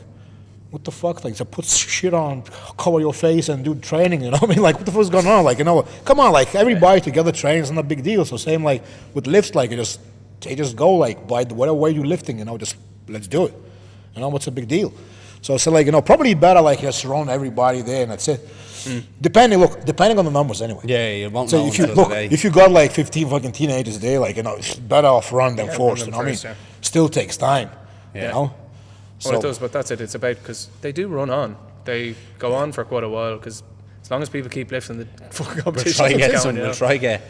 What the fuck? Like, to put shit on, cover your face and do training, you know what I mean? Like, what the fuck's going on? Like, come on, like, everybody together training is not a big deal. So same, like, with lifts, like, they just go, like, by whatever way you're lifting, just let's do it. What's a big deal? So, like, probably better, like, just surround everybody there and that's it. Depending on the numbers anyway. Yeah, you won't so know if you got, like, 15 fucking teenagers there, like, it's better off run than forced, you know what I mean? Yeah. Still takes time, you know? Well, it does, but that's it. It's about, because they do run on. They go on for quite a while, because as long as people keep lifting the fucking competition, we'll try get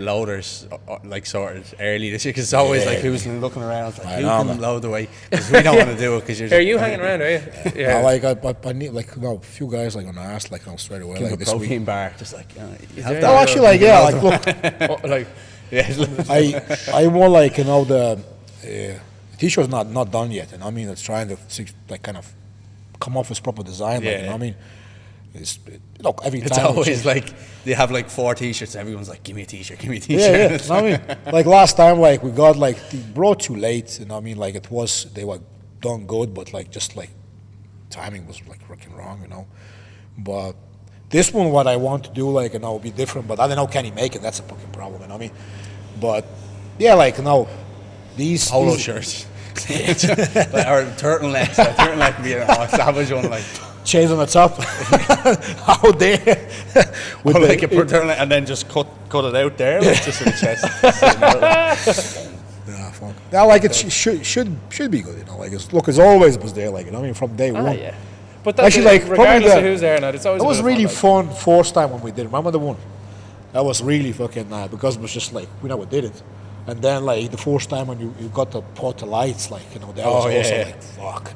loaders like sorted early this year, because it's always like who's looking around, like, who can load the weight, because we don't want to do it. Because are you hanging around? Are you? Yeah. I need like a few guys like on the ass like straight away. Give like a protein bar, just like you have that. Actually, like look, like I more like the. The t-shirt's not done yet, and I mean it's trying to like kind of come off with proper design. Like, I mean, look, every time it's always like they have like 4 t-shirts. Everyone's like, "Give me a t-shirt, give me a t-shirt." Yeah. I mean, like last time, like we got like they brought too late, and I mean, like they were done good, but like just like timing was like freaking wrong, But this one, what I want to do, like will be different. But I don't know, can he make it? That's a fucking problem, you know what I mean? But yeah, like these polo shirts. Or turtlenecks. Turtleneck would be a savage one, like chains on the top out there with like a turtleneck, and then just cut it out there, like just in the chest. Fuck. Yeah, like it should be good, Like it's always was there, like I mean from day one. Yeah. But that's actually, like regardless of who's there or not, it's always. It was really fun first time when we did it. Remember the one? That was really fucking because it was just like we never did it. And then, like, the first time when you got to put the lights, like, that was also like, fuck.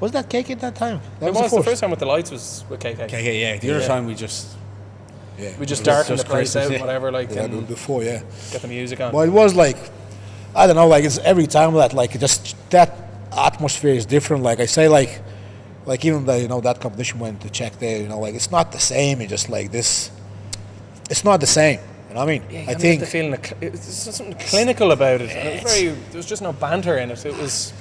Was that KK at that time? That was the first time with the lights was with KK. KK, yeah. The other time we just... Yeah. We just darkened the place out, whatever, like, and before, get the music on. Well, it was like, I don't know, like, it's every time that, like, just that atmosphere is different. Like, I say, like even the, that competition went to check there, like, it's not the same. It's just like this, it's not the same. You know what I mean? Yeah, I think the feeling there's something clinical about it. There was just no banter in it. It was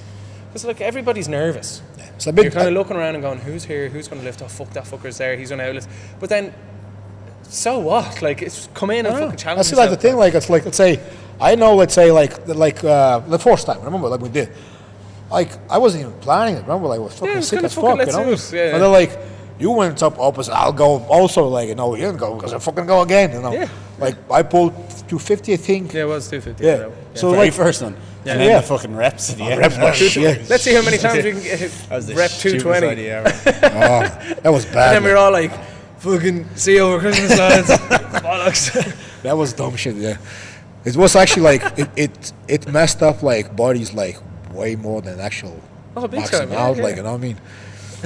like everybody's nervous. Yeah. So you're kind of looking around and going, "Who's here? Who's going to lift? Oh fuck, that fucker's there. He's going to outlift." But then, so what? Like it's just come in and fucking challenge. That's like the thing. Like it's like let's say the first time. Remember, like we did. Like I wasn't even planning it. Remember, like I was fucking sick as fuck. And then like. You went up opposite. I'll go also, like, you didn't go because I fucking go again, Yeah. Like, I pulled 250, I think. Yeah, it was 250. Yeah. So, very first one. Yeah. And then the fucking reps at the end. Let's see how many times we can get rep 220. That was bad. And then we were all like, fucking see you over Christmas, lads. Bollocks. That was dumb shit, yeah. It was actually, like, it messed up, like, bodies, like, way more than actual maxing out, like, you know what I mean?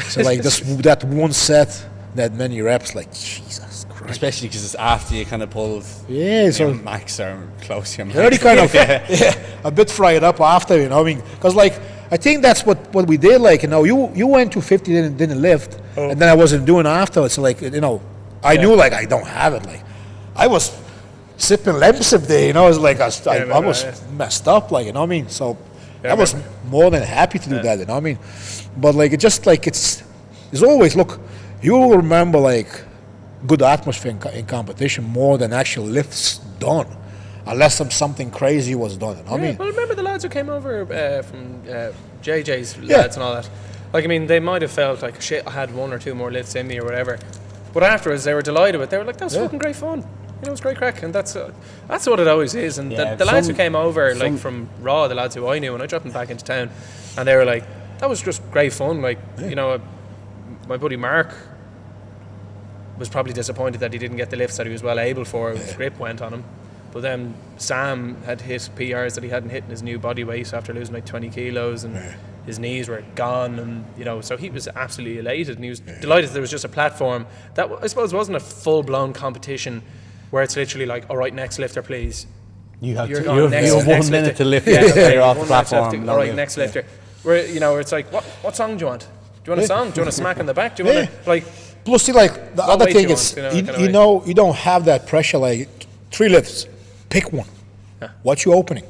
So like that one set, that many reps, like Jesus Christ. Especially because it's after you kind of pulled so max or close to your max. Already kind of a bit fried up after, I mean, because like I think that's what we did. Like you went to 50, didn't lift, and then I wasn't doing afterwards. So like I knew like I don't have it. Like I was sipping Lemsip there, it was like I was messed up, like you know what I mean. So I was more than happy to do that, you know what I mean. But like it just like it's always look, you will remember like good atmosphere in competition more than actual lifts done, unless something crazy was done. You know what I mean? Well, remember the lads who came over from JJ's lads and all that. Like I mean, they might have felt like shit. I had 1 or 2 more lifts in me or whatever, but afterwards they were delighted with it. They were like, "That was fucking great fun." It was great crack, and that's what it always is. And the lads who came over, like from Raw, the lads who I knew, and I dropped them back into town, and they were like, that was just great fun. Like, my buddy Mark was probably disappointed that he didn't get the lifts that he was well able for. His grip went on him. But then Sam had hit PRs that he hadn't hit in his new body weight after losing like 20 kilos, and his knees were gone, and so he was absolutely elated, and he was delighted there was just a platform that I suppose wasn't a full-blown competition where it's literally like, all right, next lifter, please. You have 1 minute to lift. You're off the platform. All right, next lifter. Where where it's like, what song do you want? Do you want a song? Do you want a smack in the back? Do you want to like? Plus, see, like the other weight thing you is, want, you don't have that pressure. Like 3 lifts, pick one. Yeah. What's your opening?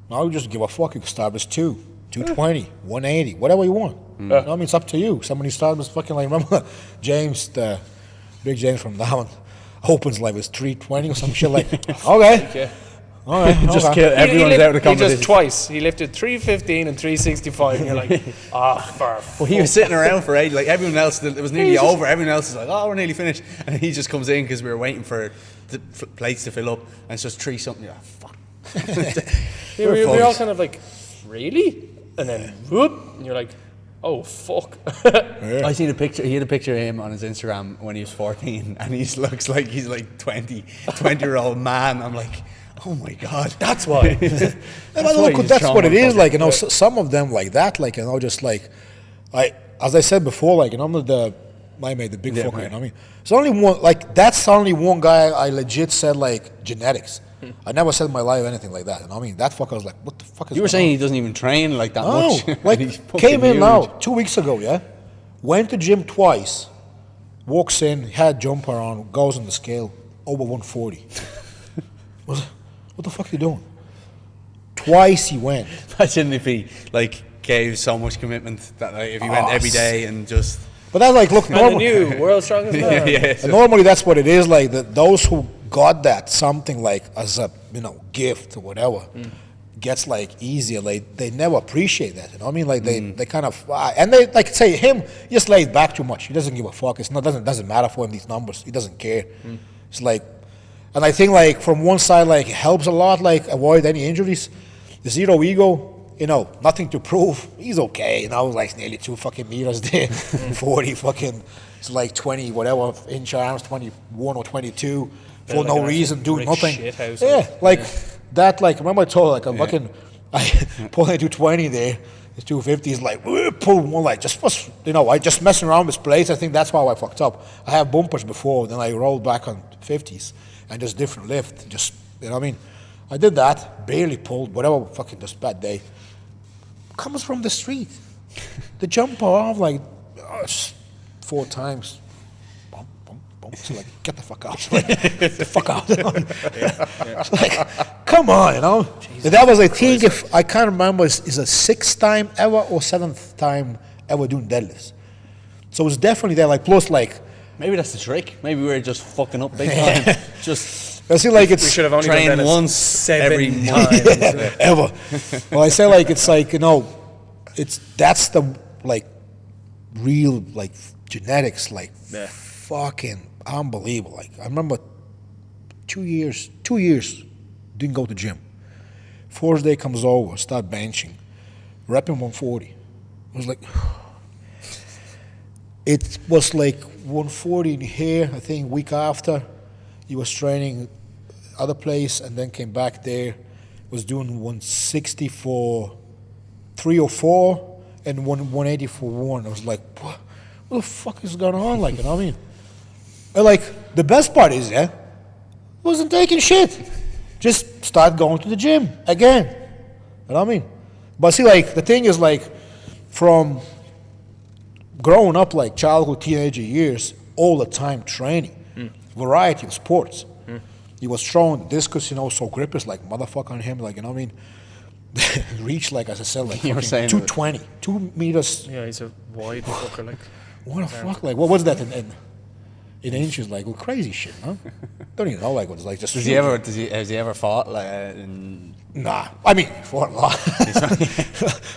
Now you just give a fuck. You can start with 220, 180, whatever you want. You know what I mean, it's up to you. Somebody started with fucking like, remember James, the big James from Down, opens like with 320 or some shit. Like, okay. Yeah. All right, Just okay. kill everyone's out of the He competition. just twice. He lifted 315 and 365, and you're like, Well, he was sitting around for ages. Like everyone else, it was nearly over. Everyone else is like, "Oh, we're nearly finished," and he just comes in because we were waiting for the plates to fill up, and it's just 3 something. You're like, fuck. we're all kind of like, really? And then whoop, and you're like, oh fuck. I seen a picture. He had a picture of him on his Instagram when he was 14, and he looks like he's like 20-year-old man. I'm like, oh my god, That's why. That's what it is. Like, some of them like that. Like, just like, as I said before, like, I'm I made the big fucker. right. You know what I mean? It's only one. Like, that's only one guy I legit said like genetics. I never said in my life anything like that. You know what I mean? That fucker was like, what the fuck is You were going saying on? he doesn't even train like that No, much. like He's fucking came in huge. now 2 weeks ago, yeah. Went to gym twice, walks in, had jumper on, goes on the scale, over 140. What the fuck are you doing? Twice he went. Imagine if he like gave so much commitment that like, if he went every day and just But that's like, look, And the normal, new world's strongest man. and normally that's what it is. Like those who got that something like as a gift or whatever gets like easier. Like they never appreciate that. You know what I mean? Like they kind of and they like say him he just lays back too much. He doesn't give a fuck. It's not doesn't matter for him these numbers. He doesn't care. It's like, and I think like from one side like it helps a lot. Like avoid any injuries. The zero ego. Nothing to prove. He's okay. Like nearly 2 fucking meters there. 40 fucking, it's like 20 whatever inch arms, 21 or 22 for like no an reason, doing brick nothing. shithouse. Yeah, like that. Like remember I told like I'm fucking, I pulled a 220 there. It's 250. He's like pull one like just was I just messing around with plates. I think that's how I fucked up. I have bumpers before, then I rolled back on 50s and just different lift. Just what I mean. I did that, barely pulled, whatever fucking just bad day. Comes from the street. The jumper off like 4 times. Bump, bump, bump. So like, get the fuck out. Like, get the fuck out. It's like, come on, And that was, I think, if I can't remember, is a 6th time ever or 7th time ever doing deadlifts. So it's definitely there. Like plus, like maybe that's the trick. Maybe we're just fucking up big time. Just I see, like We it's should have only train done that once 7 every times. ever. Well, I say like it's like that's the like real like genetics like fucking unbelievable. Like I remember 2 years didn't go to gym. 4th day comes over, start benching, repping 140. It was like 140 in here. I think week after he was training other place and then came back there, was doing 160 for 3 or 4 and 180 for 1. I was like, what the fuck is going on? Like, you know what I mean? And like, the best part is, wasn't taking shit. Just start going to the gym again. You know what I mean? But see, like, the thing is, like, from growing up, like, childhood, teenager years, all the time training, variety of sports. He was throwing discus, so grip is like motherfucker on him, like, you know what I mean? Reach, like, as I said, like, You were saying 220, 2 meters. Yeah, he's a wide fucker, like. What the fuck? Like, what was that in inches? Like, crazy shit, huh? Don't even know, like, what it's like. Just has he ever fought like in Nah, I mean, fought a lot.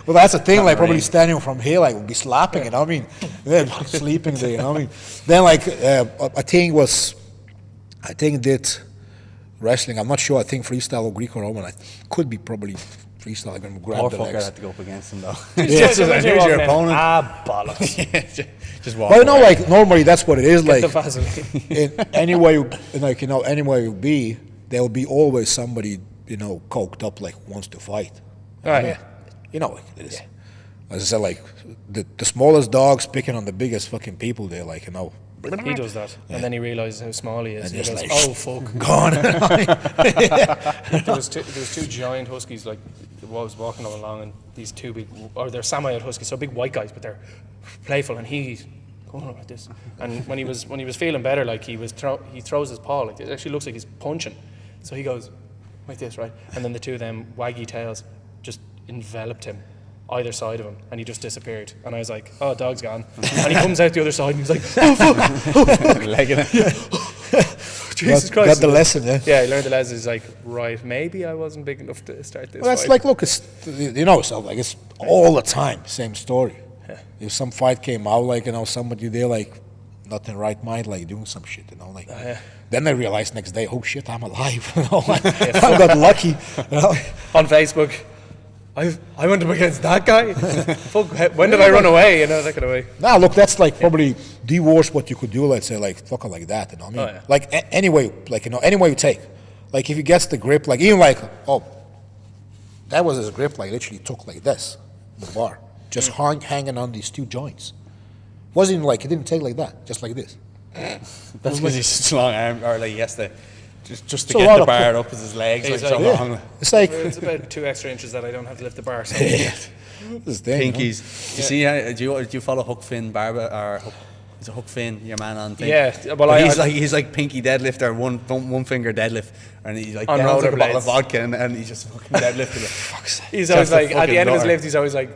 Well, that's the thing. Like, probably standing from here, like, would be slapping. You know what I mean? Then sleeping there. You know what I mean? Then, like, I think did wrestling. I'm not sure. I think freestyle or Greco-Roman. I could be probably freestyle. I'm gonna grab poor the fucker legs. had to go up against him though? Just Who's your opponent? Bollocks. Just walk. Well, away. like normally that's what it is. Get Like, the Vaseline. in anywhere, anywhere you be, there will be always somebody, coked up, like, wants to fight. Right. Like it is. As I said, like, the smallest dogs picking on the biggest fucking people, they're like, He does that, and then he realizes how small he is. And And he just goes, like, "Oh fuck!" gone. There was two giant huskies. Like was walking along, and these two big, or they're Samoyed Huskies, so big white guys, but they're playful, and he's going like this. And when he was feeling better, like he throws his paw, like it actually looks like he's punching. So he goes like this, right? And then the two of them waggy tails just enveloped him, either side of him, and he just disappeared. And I was like, oh, dog's gone. And he comes out the other side, and he's like, oh fuck, oh fuck. Legging it. Yeah. Jesus Christ. Got the lesson, yeah. Yeah, he learned the lesson. He's like, right, maybe I wasn't big enough to start this. Well, that's fight. like, look, it's, you know, so like it's all the time, same story. Yeah. If some fight came out, like, you know, somebody there, like, not in right mind, like, doing some shit, you know, like, then I realized next day, oh shit, I'm alive, you know, I got lucky, you know. On Facebook, I went up against that guy. Fuck, when did I run away? You know, that kind of way. Nah, look, that's like probably the worst what you could do, let's say, like, fucking like that, you know what I mean? Oh, yeah. Like, anyway, like, you know, any way you take. Like, if he gets the grip, like, even like, oh, that was his grip, like, literally took like this, the bar, just hanging on these two joints. Wasn't even like, it didn't take like that, just like this. That's because he's such a long arm, or like he has to just to So a get lot the of bar up as his legs He's like so like- long. It's like, It's about 2 extra inches that I don't have to lift the bar. So this thing, you know? Pinkies. You see, do you follow Hook Finn Barber or is it Hook Finn, your man on thing? Yeah, well, But I- he's like pinky deadlifter, one finger deadlift, and he's like On down with a bottle of rollerblades. vodka, and he's just fucking deadlifting it. Fuck's sake. he's always Just a like, at the end of his fucking lift, he's always like,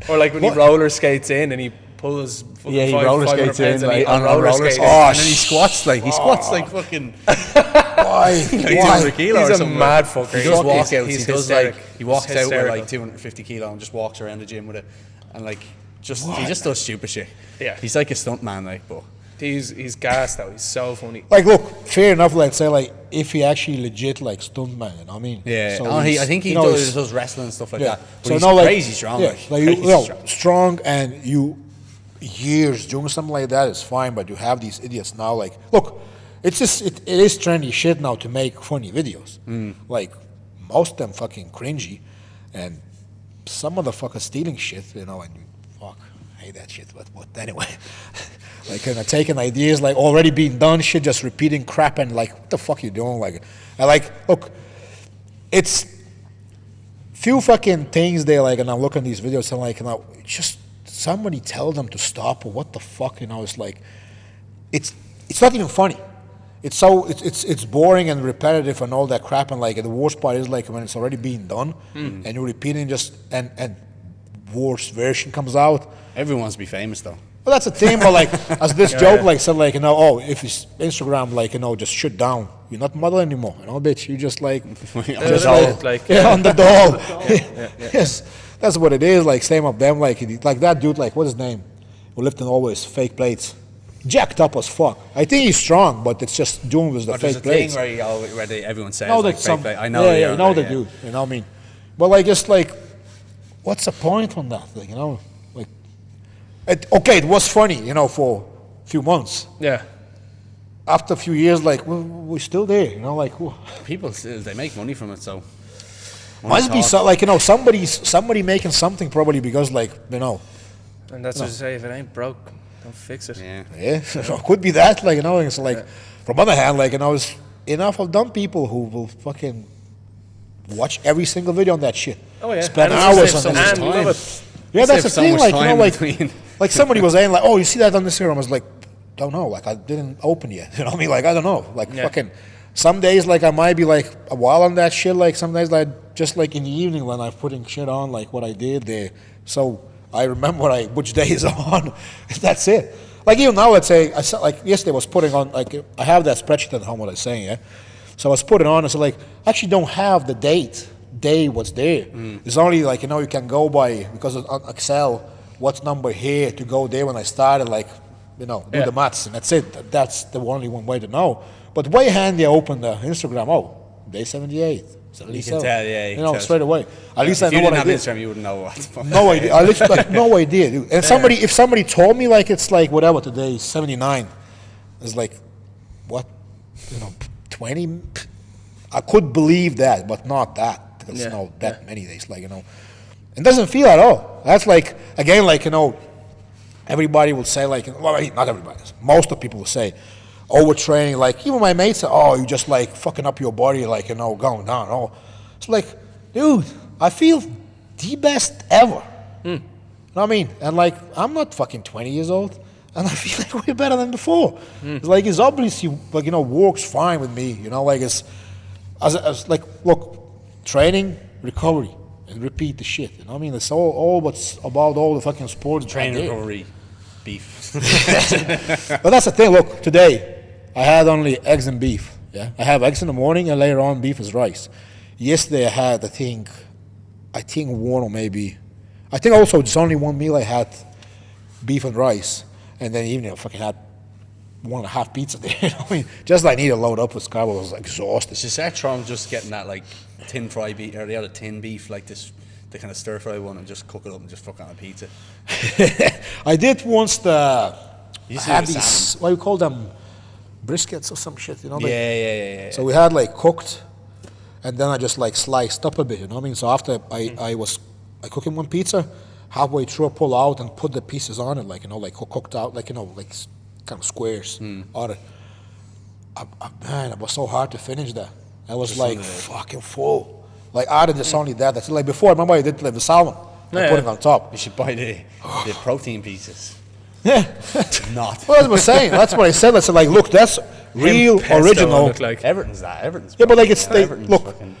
or like when he roller skates in and he pulls. fucking Yeah, he 500 roller skates pounds in and he like, on roller skates, Oh, and then he squats like fucking Why? like Why? 200 kilo or He's a something. mad fucker. He does He's- walkouts. he's He does hysteric. like he walks He's out with hysterical. like 250 kilo and just walks around the gym with it, and like he just does stupid shit. Yeah. He's like a stunt man, like, but He's gassed though. He's so funny. Like, look, fair enough, let's say, like, if he actually legit, like, stuntman, you know what I mean? yeah. So I he's- think he you know, does, he's- does wrestling and stuff like Yeah. that. But So he's now, like, crazy strong. Yeah, like, like you crazy know, strong. strong, and you years doing something like that is fine, but you have these idiots now. Like, look, it's just it is trendy shit now to make funny videos. Like, most of them fucking cringy, and some motherfuckers stealing shit, you know, and fuck, I hate that shit. But anyway, like, kind of taking ideas like already being done shit, just repeating crap, and like, what the fuck you doing? Like, I like, look, it's few fucking things they like, and I'm looking at these videos and like, you know, just somebody tell them to stop, or what the fuck, you know? It's like, it's not even funny. It's so it's boring and repetitive and all that crap, and like the worst part is like when it's already being done and you're repeating just and worse version comes out. Everyone wants to be famous though. Well, that's the thing, but like, as this joke, like, said, like, you know, oh, if it's Instagram, like, you know, just shut down. You're not model anymore, you know, bitch. You just like, just doll. yeah, on the doll. Yes, that's what it is. Like, same of them, like that dude, like, what's his name? Who lifting always fake plates, jacked up as fuck. I think he's strong, but it's just doing with the But there's fake a thing plates. where everyone says No, like, that fake some, plate. I know. yeah, you're you know right, the yeah. dude. You know what I mean? But like, just like, what's the point on that? Like, you know, like, okay, it was funny, you know, for a few months. Yeah. After a few years, like, we're still there, you know, like, People still, they make money from it, so must be so, like, you know, somebody making something probably because, like, you know, And that's what you say. If it ain't broke, don't fix it. yeah. yeah, so it could be that, like, you know, it's like, from other hand, like, you know, it's enough of dumb people who will fucking watch every single video on that shit. Oh yeah. Spend And hours it's on just- this. and love it. Yeah, that's the Save so thing, much like, you know, time like, between. like somebody was saying, like, oh, you see that on Instagram? I was like, don't know, like, I didn't open yet, you know what I mean? Like, I don't know, like, Yeah. fucking, some days, like, I might be, like, a while on that shit, like, some days, like, just, like, in the evening when I'm putting shit on, like, what I did there, so I remember which day is on, that's it. Like, even now, let's say, like, yesterday I was putting on, like, I have that spreadsheet at home, what I'm saying, yeah? So I was putting on, and so, like, I actually don't have the day what's there. It's only, like, you know, you can go by, because on Excel, what's number here to go there when I started, like, you know, do Yeah. the maths, and that's it. That's the only one way to know. But way handy, I open the Instagram, oh, day 78, 77. tell, yeah, you You can know, tell. straight away. At least I If know you what didn't I have did. Instagram, you wouldn't know what the fuck. No idea. I literally, like, no idea, dude. And if somebody told me, like, it's like, whatever, today is 79, it's like, what, you know, 20? I could believe that, but not that. Because, you know, that many days, like, you know. It doesn't feel at all. That's like, again, like, you know, everybody will say, like, well, not everybody, most of the people will say, overtraining, like, even my mates say, oh, you just, like, fucking up your body, like, you know, going down. Oh, It's like, dude, I feel the best ever. You know what I mean? And like, I'm not fucking 20 years old, and I feel like way better than before. It's like, it's obviously, like, you know, works fine with me. You know, like, it's, as like, look, training, recovery, and repeat the shit. You know what I mean? It's all what's about all the fucking sports. Training, recovery, beef. But that's the thing. Look, today I had only eggs and beef. Yeah, I have eggs in the morning, and later on beef is rice. Yesterday I had, I think one or maybe, I think also just only one meal I had beef and rice, and then evening I fucking had 1.5 pizza there. You know what I mean? Just like need to load up with carb. I was exhausted. Is that wrong? Just getting that like tin fry beef or the other tin beef, like this, the kind of stir fry one, and just cook it up and just fuck on a pizza. I did once I had these, salmon. what do you call them, briskets or some shit, you know? Like, Yeah. So we had like cooked, and then I just like sliced up a bit, you know what I mean? So after I was cooking one pizza, halfway through I pull out and put the pieces on it, like, you know, like cooked out, like, you know, like kind of squares on it. Man, it was so hard to finish that. I was just like fucking full. Like I did just only that. That's like before. I remember I did like the salmon. I put it on top. You should buy the protein pieces. Yeah. Not. Well, that's what I'm saying. That's what I said. I said, like, look, that's real Pesto original. look like. Everton's that. Everton's. Yeah, but like it's Everton's look, fucking-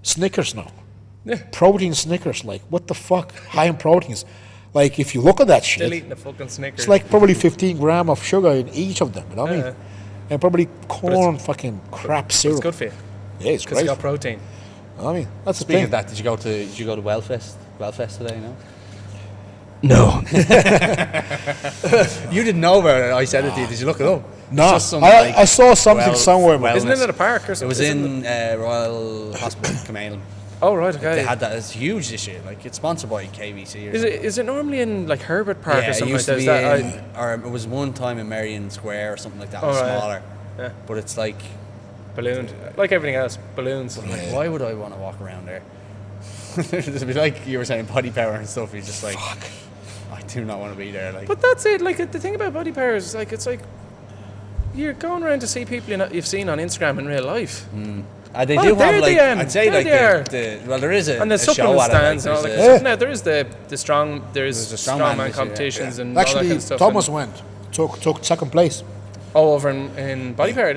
Snickers now. Yeah. Protein Snickers. Like, what the fuck? High in proteins. Like, if you look at that shit, Still eating the fucking Snickers. it's like probably 15 grams of sugar in each of them. You know what I mean? And probably corn fucking crap syrup. it's good for you Yeah, it's because great. it's got protein. You know what I mean, that's the Speaking thing. of that, did you go to Wellfest? Wellfest today? No. No. You didn't know about it. I said it to you. Did you look it up? No, It's just some, I saw something somewhere. But Isn't it at a park or something? It was in Royal Hospital, Camelin. Oh right, okay. They had that. It's huge this year. Like it's sponsored by KBC. Or Is it normally in like Herbert Park yeah, or it something used like to that? be or it was one time in Marion Square or something like that. It was right. smaller. Yeah. But it's like, Ballooned, like everything else, balloons. like, why would I want to walk around there? It'd be like you were saying, body power and stuff. You're just like, I do not want to be there. Like, But that's it. Like the thing about body power is like it's like you're going around to see people you've seen on Instagram in real life. they Oh, do there have like, they, I'd say there like they are. the well, there is a, And the a show supplement at it. Like, stands and all that there's kind a- of stuff. No, there is there's the strongman strongman this year, competitions yeah. and all that kind actually, of stuff. Thomas and- went, took second place. over in body power.